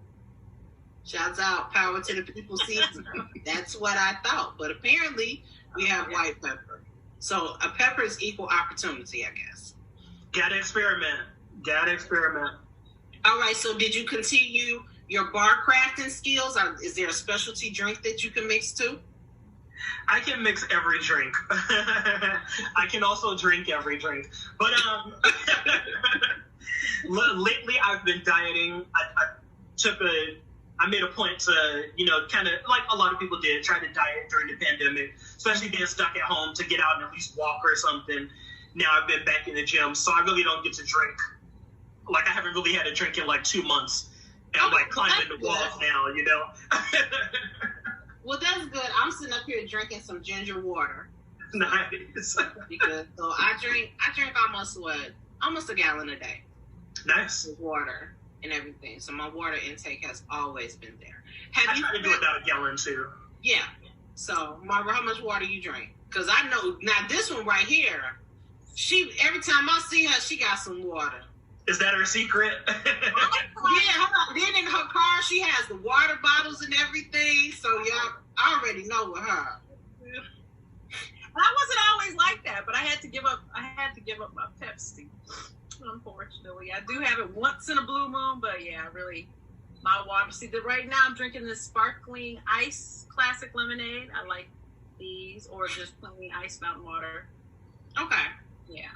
shouts out, power to the people season. That's what I thought. But apparently, we have white pepper. So a pepper is equal opportunity, I guess. Gotta experiment. All right, so did you continue your bar crafting skills? Is there a specialty drink that you can mix too? I can mix every drink. I can also drink every drink. But lately I've been dieting. I made a point to, you know, kind of like a lot of people did, try to diet during the pandemic, especially being stuck at home, to get out and at least walk or something. Now I've been back in the gym, so I really don't get to drink. Like, I haven't really had a drink in like 2 months. And I'm like climbing the walls now, you know? Well, that's good. I'm sitting up here drinking some ginger water. Nice. Because so I drink almost a gallon a day. Nice. With water and everything. So my water intake has always been there. I try to do about a gallon too. Yeah. So, Margaret, how much water you drink? Because I know now this one right here. Every time I see her, she got some water. Is that her secret? Yeah, then in her car, she has the water bottles and everything. So, y'all, I already know with her. I wasn't always like that, but I had to give up my Pepsi. Unfortunately, I do have it once in a blue moon, but yeah, really, my water. See, right now I'm drinking this sparkling ice classic lemonade. I like these, or just plain ice mountain water. Okay. Yeah.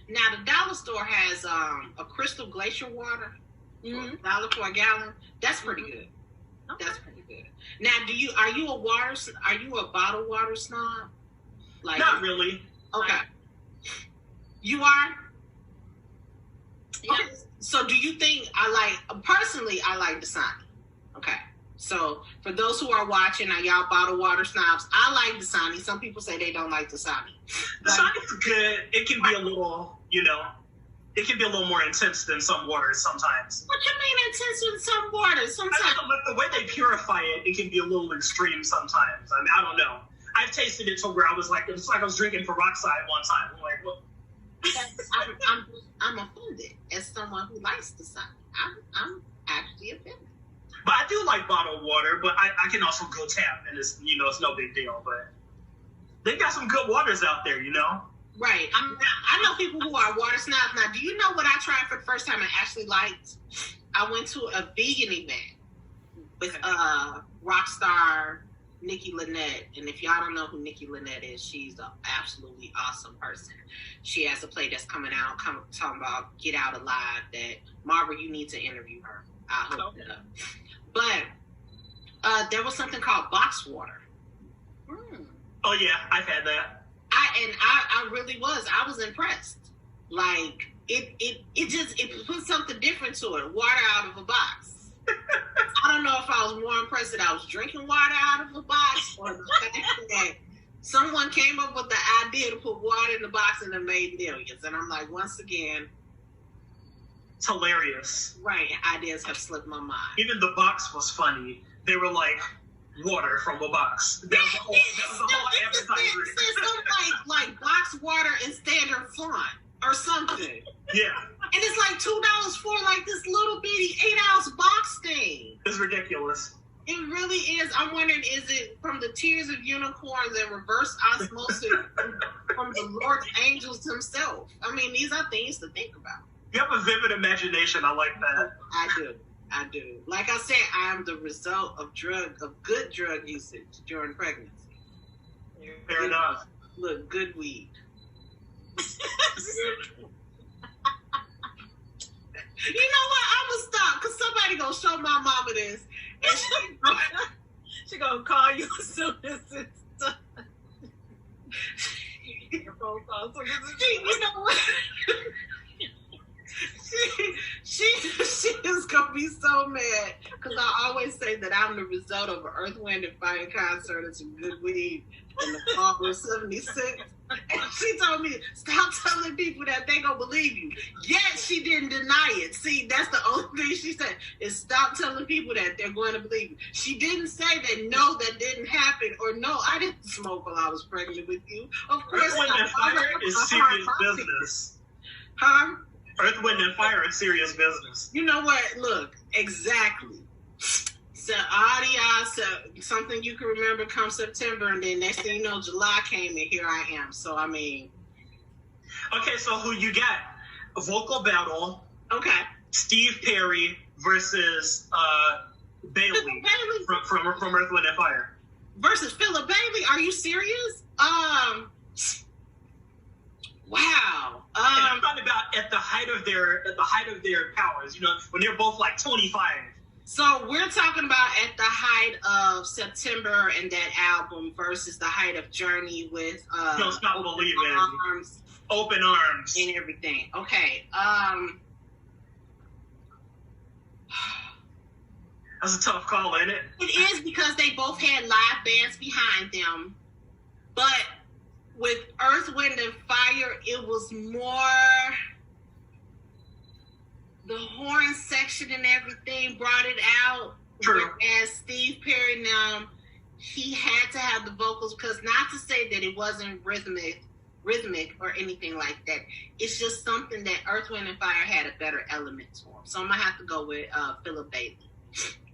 Now the dollar store has a crystal glacier water, $1 for a gallon. That's pretty good. Okay. That's pretty good. Now, are you a bottled water snob? Like, not really. Okay. You are? Yeah. Okay. So do you think I like Dasani. Okay. So for those who are watching, now y'all bottled water snobs, I like Dasani. Some people say they don't like Dasani. Dasani's good. It can be a little, you know, it can be a little more intense than some waters sometimes. What you mean intense with some waters? Sometimes the way they purify it can be a little extreme sometimes. I mean, I don't know. I've tasted it to where it was like I was drinking peroxide one time. I'm like, what? I'm offended as someone who likes Dasani. I'm actually offended. But I do like bottled water, but I can also go tap, and it's no big deal. But they got some good waters out there, you know? Right. I know people who are water snobs. Now, do you know what I tried for the first time and actually liked? I went to a vegan event with rock star Nikki Lynette. And if y'all don't know who Nikki Lynette is, she's an absolutely awesome person. She has a play that's coming out, talking about Get Out Alive, that, Margaret, you need to interview her. I'll hook it up. But there was something called box water. Oh, yeah, I've had that. I really was. I was impressed. Like, it put something different to it. Water out of a box. I don't know if I was more impressed that I was drinking water out of a box or the fact that someone came up with the idea to put water in the box and it made millions. And I'm like, once again, it's hilarious. Right. Ideas have slipped my mind. Even the box was funny. They were like, water from a box. That was the whole advertisement. Something like box water in standard font or something. Yeah. And it's like $2 for like this little bitty 8-ounce box thing. It's ridiculous. It really is. I'm wondering, is it from the tears of unicorns and reverse osmosis from the Lord's angels himself? I mean, these are things to think about. You have a vivid imagination. I like that. I do. Like I said, I am the result of good drug usage during pregnancy. Fair enough. Look, good weed. You know what? I'm gonna stop because somebody gonna show my mama this, and she gonna call you as soon as it's done. Your phone call. So you know what? she is gonna be so mad because I always say that I'm the result of an Earth, Wind, and Fire concert and some good weed in the fall of '76. And she told me, stop telling people that they gonna believe you. Yet she didn't deny it. See, that's the only thing she said is stop telling people that they're going to believe you. She didn't say that no, that didn't happen, or no, I didn't smoke while I was pregnant with you. Of course, Earth, Wind, and Fire is serious business. Huh? Earth, Wind, and Fire is serious business. You know what? Look, exactly. So something you can remember come September, and then next thing you know, July came, and here I am. So, I mean. Okay, so who you got? A vocal battle. Okay. Steve Perry versus Bailey from Earth, Wind, and Fire. Versus Philip Bailey? Are you serious? Wow. And I'm talking about at the height of their powers. You know, when they're both like 25. So we're talking about at the height of September and that album versus the height of Journey with Don't Stop Believing, Open Arms, and everything. Okay. That's a tough call, isn't it? It is because they both had live bands behind them, but with Earth, Wind, and Fire, it was more. The horn section and everything brought it out. True. Whereas Steve Perry, now, he had to have the vocals because not to say that it wasn't rhythmic or anything like that. It's just something that Earth, Wind, and Fire had a better element to them. So I'm going to have to go with Philip Bailey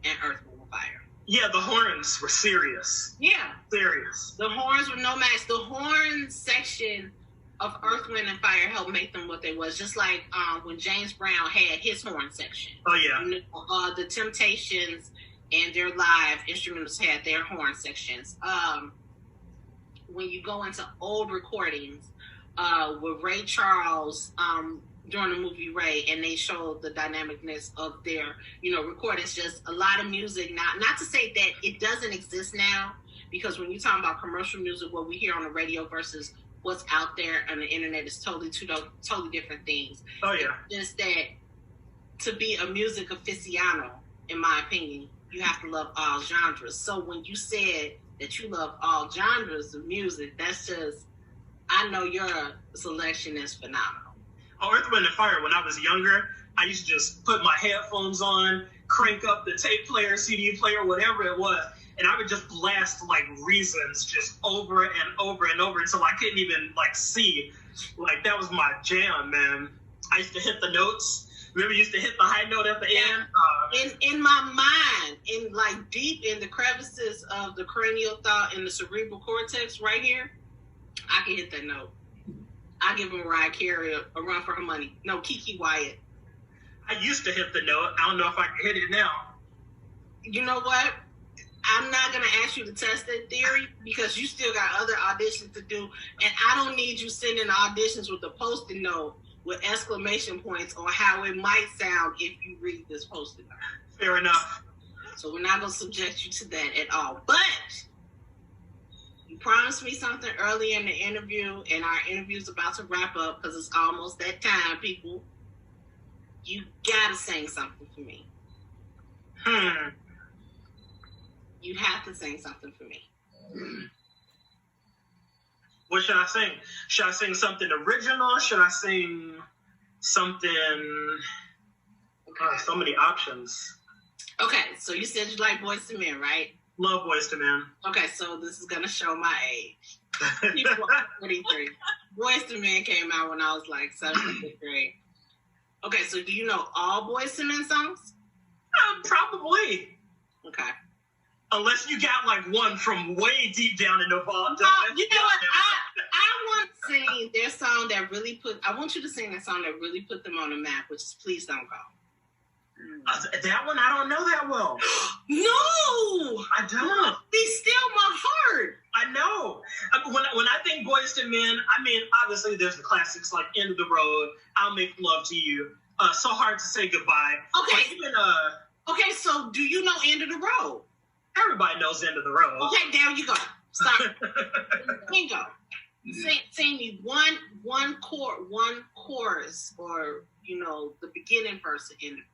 and Earth, Wind, and Fire. Yeah, the horns were serious. Yeah. Serious. The horns were no match. The horn section of Earth, Wind, and Fire helped make them what they was. Just like when James Brown had his horn section. Oh, yeah. You know, the Temptations and their live instrumentals had their horn sections. When you go into old recordings with Ray Charles during the movie Ray, and they show the dynamicness of their, recordings, just a lot of music. Not to say that it doesn't exist now, because when you're talking about commercial music, what we hear on the radio versus what's out there on the internet is totally different things. Oh, yeah. It's just that to be a music aficionado, in my opinion, you have to love all genres. So when you said that you love all genres of music, that's just, I know your selection is phenomenal. Oh, Earth, Wind, and Fire, when I was younger, I used to just put my headphones on, crank up the tape player, CD player, whatever it was, and I would just blast like Reasons just over and over and over until I couldn't even like see. Like that was my jam, man. I used to hit the notes. Remember, you used to hit the high note at the end? In my mind, in like deep in the crevices of the cranial thought and the cerebral cortex right here, I can hit that note. I give Mariah Carey a run for her money. No, Kiki Wyatt. I used to hit the note. I don't know if I can hit it now. You know what? I'm not going to ask you to test that theory because you still got other auditions to do. And I don't need you sending auditions with a Post-it note with exclamation points on how it might sound if you read this Post-it note. Fair enough. So we're not going to subject you to that at all. But you promised me something early in the interview, and our interview's about to wrap up because it's almost that time, people. You got to sing something for me. You have to sing something for me. What should I sing? Should I sing something original? Should I sing something... Okay. So many options. Okay, so you said you like Boys to Men, right? Love Boys to Men. Okay, so this is going to show my age. People are 43. Boys to Men came out when I was like 7th grade. Okay, so do you know all Boys to Men songs? Probably. Okay. Unless you got like one from way deep down in the vault. You know what? I want to sing their song that really I want you to sing that song that really put them on the map, which is Please Don't Go. That one, I don't know that well. No! I don't. Be Still My Heart. I know. When I think Boys to Men, recommend, I mean, obviously there's the classics like End of the Road, I'll Make Love to You, So Hard to Say Goodbye. Okay. Even, okay, so do you know End of the Road? everybody knows End of the Road. Okay, there you go. Stop. Bingo. Sing me one chorus, or the beginning verse of End of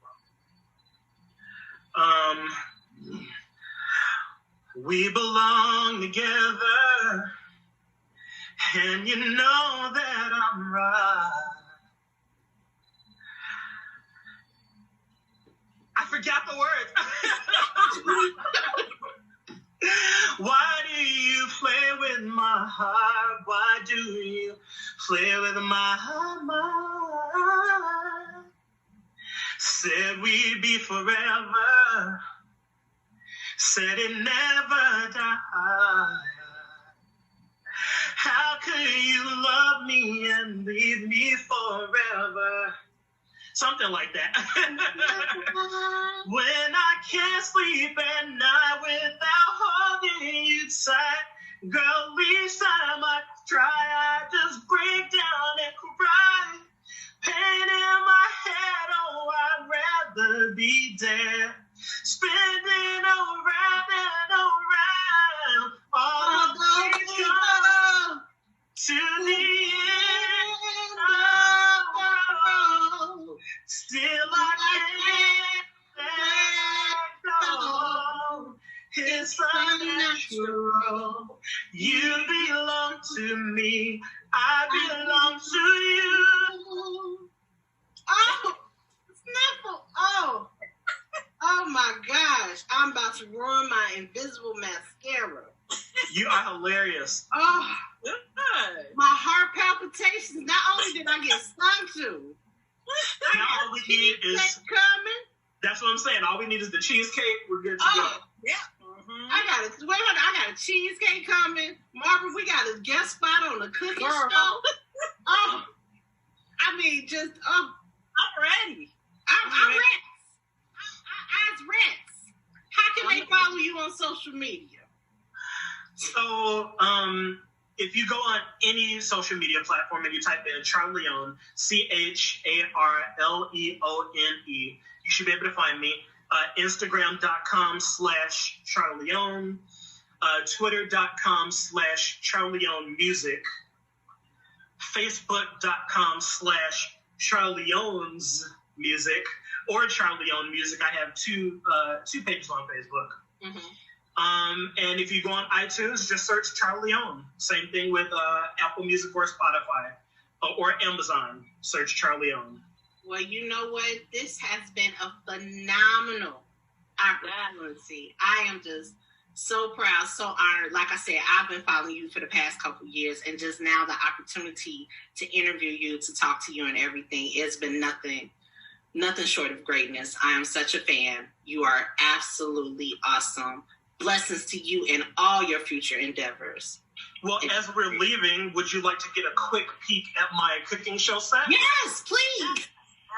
the Road. We belong together, and you know that I'm right. I forgot the words. Why do you play with my heart? Why do you play with my mind? Said we'd be forever. Said it never died. How could you love me and leave me forever? Something like that. When I can't sleep at night without holding you tight, girl, each time I try, I just break down and cry. Pain in my head, oh, I'd rather be dead. Spinning around and around, all the way come to the end of the road. Still I can't let go. It's unnatural. You belong to me. I belong to you. Oh, sniffle. Oh my gosh. I'm about to ruin my invisible mascara. You are hilarious. Oh, Good. my heart palpitations. Not only did I get stung to, Now all we need is, coming. that's what I'm saying, all we need is the cheesecake. We're good to go. Oh, Yeah. Mm-hmm. I got a cheesecake coming. Margaret, we got a guest spot on the cooking Girl. show. Oh, I mean, I'm ready. I'm Rex. I'm Rex. How can they follow you on social media? So, if you go on any social media platform and you type in Charleone, Charleone, you should be able to find me. Instagram.com/Charleone, Twitter.com/Charleone Music, Facebook.com/Charleone's Music, or Charleone Music. I have two pages on Facebook. Mm-hmm. And if you go on iTunes, just search Charleone. Same thing with Apple Music or Spotify or Amazon. Search Charleone. Well, you know what? This has been a phenomenal opportunity. I am just so proud, so honored. Like I said, I've been following you for the past couple of years, and just now the opportunity to interview you, to talk to you and everything, it's been nothing short of greatness. I am such a fan. You are absolutely awesome. Blessings to you in all your future endeavors. Well, as we're leaving, would you like to get a quick peek at my cooking show set? Yes, please.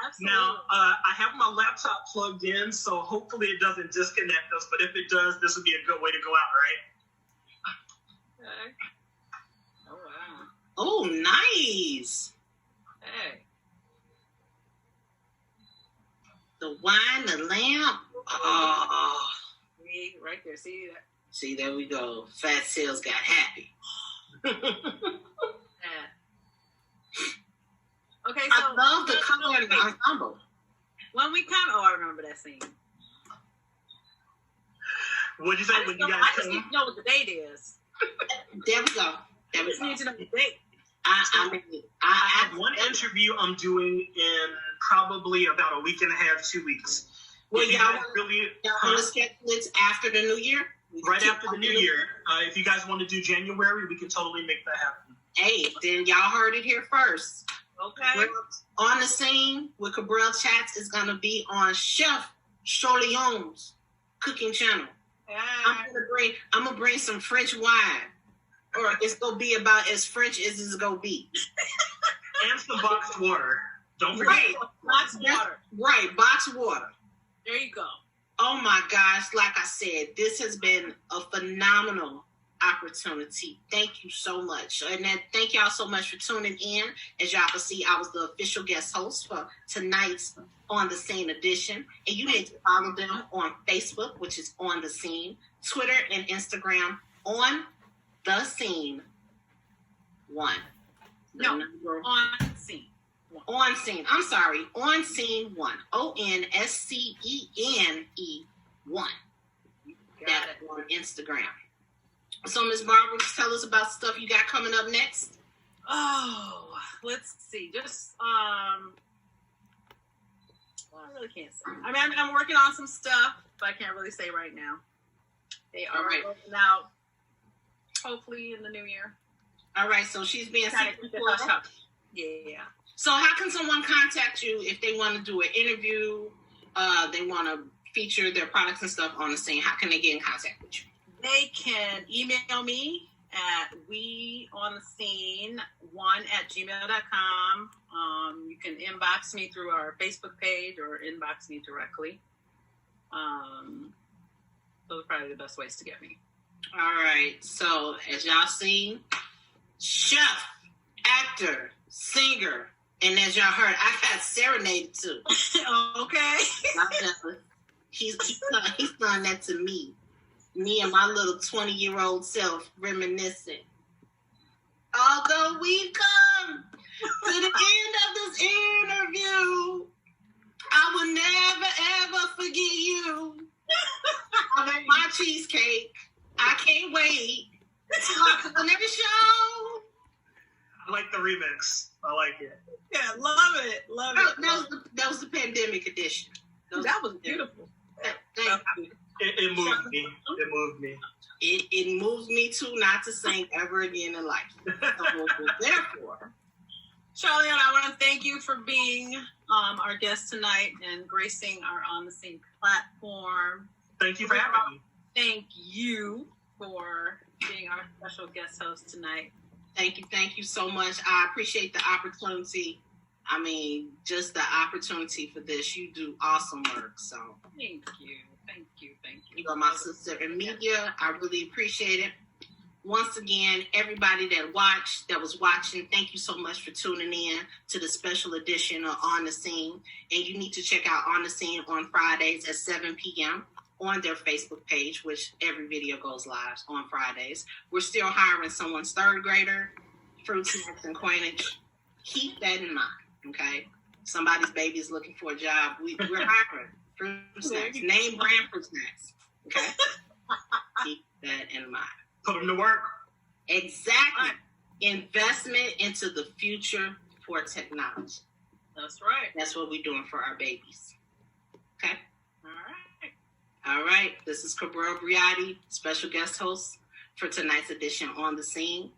Absolutely. Now, I have my laptop plugged in, so hopefully it doesn't disconnect us. But if it does, this would be a good way to go out, right? Okay. Oh, wow. Oh, nice. Hey. The wine, the lamp. Oh. See, right there. See that? See, there we go. Fat Sales got happy. Yeah. Okay, so I love the color and the ensemble. when we come, I remember that scene. What'd you say when you guys I just come? need to know what the date is. There we go. There I we just go. need to know the date. I have one interview I'm doing in probably about a week and a half, 2 weeks. Well, If you y'all guys really, want to schedule it after the new year? right after the new year. If you guys want to do January, we can totally make that happen. Hey, then y'all heard it here first. Okay. On the scene with Cabryl Chats is going to be on Chef Charleone's cooking channel. I'm gonna bring some French wine, or it's gonna be about as French as it's gonna be. And some boxed water. Don't forget. Right, Lots of water. right, boxed water. There you go. Oh my gosh! Like I said, this has been a phenomenal opportunity. Thank you so much. And then thank y'all so much for tuning in. As y'all can see, I was the official guest host for tonight's On the Scene edition. And you need to follow them on Facebook, which is On the Scene, Twitter and Instagram, On the Scene 1. On Scene. On Scene. I'm sorry. On Scene 1. ONSCENE 1. That on Instagram. So, Ms. Barbara, tell us about stuff you got coming up next. Oh, let's see. Just, well, I really can't say. I mean, I'm working on some stuff, but I can't really say right now. They are rolling out, hopefully, in the new year. All right, so she's being secret. Yeah. So how can someone contact you if they want to do an interview, they want to feature their products and stuff on the scene? How can they get in contact with you? They can email me at weonthescene1@gmail.com. You can inbox me through our Facebook page or inbox me directly. Those are probably the best ways to get me. All right. So as y'all seen, chef, actor, singer, and as y'all heard, I got serenaded too. Okay. He's done that to me. Me and my little 20-year-old self reminiscing. Although we've come to the end of this interview, I will never, ever forget you. I want my cheesecake. I can't wait. To the next show. I like the remix. I like it. Yeah, love it. That was the pandemic edition. That was beautiful. It moved me. It moved me. It moved me too not to sing ever again in life. So, therefore, Charleone, I want to thank you for being our guest tonight and gracing our On the Scene platform. Thank you for having me. Thank you for being our special guest host tonight. Thank you so much. I appreciate the opportunity. I mean, just the opportunity for this. You do awesome work. So thank you. You are my sister in media. I really appreciate it. Once again, everybody that was watching, thank you so much for tuning in to the special edition of On the Scene. And you need to check out On the Scene on Fridays at 7 p.m. on their Facebook page, which every video goes live on Fridays. We're still hiring someone's third grader, fruit snacks and coinage. Keep that in mind, okay? Somebody's baby is looking for a job. We're hiring fruit snacks, name brand fruit snacks, okay? Keep that in mind. Put them to work. Exactly. Right. Investment into the future for technology. That's right. That's what we're doing for our babies. Okay? All right. This is Cabryl Breotti, special guest host for tonight's edition On the Scene.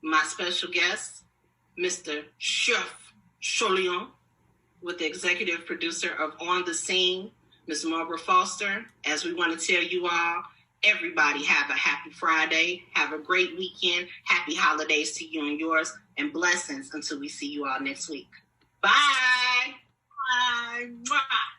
My special guest, Mr. Chef Charleone, with the executive producer of On the Scene, Ms. Barbara Foster. As we want to tell you all, everybody have a happy Friday. Have a great weekend. Happy holidays to you and yours. And blessings until we see you all next week. Bye. Bye.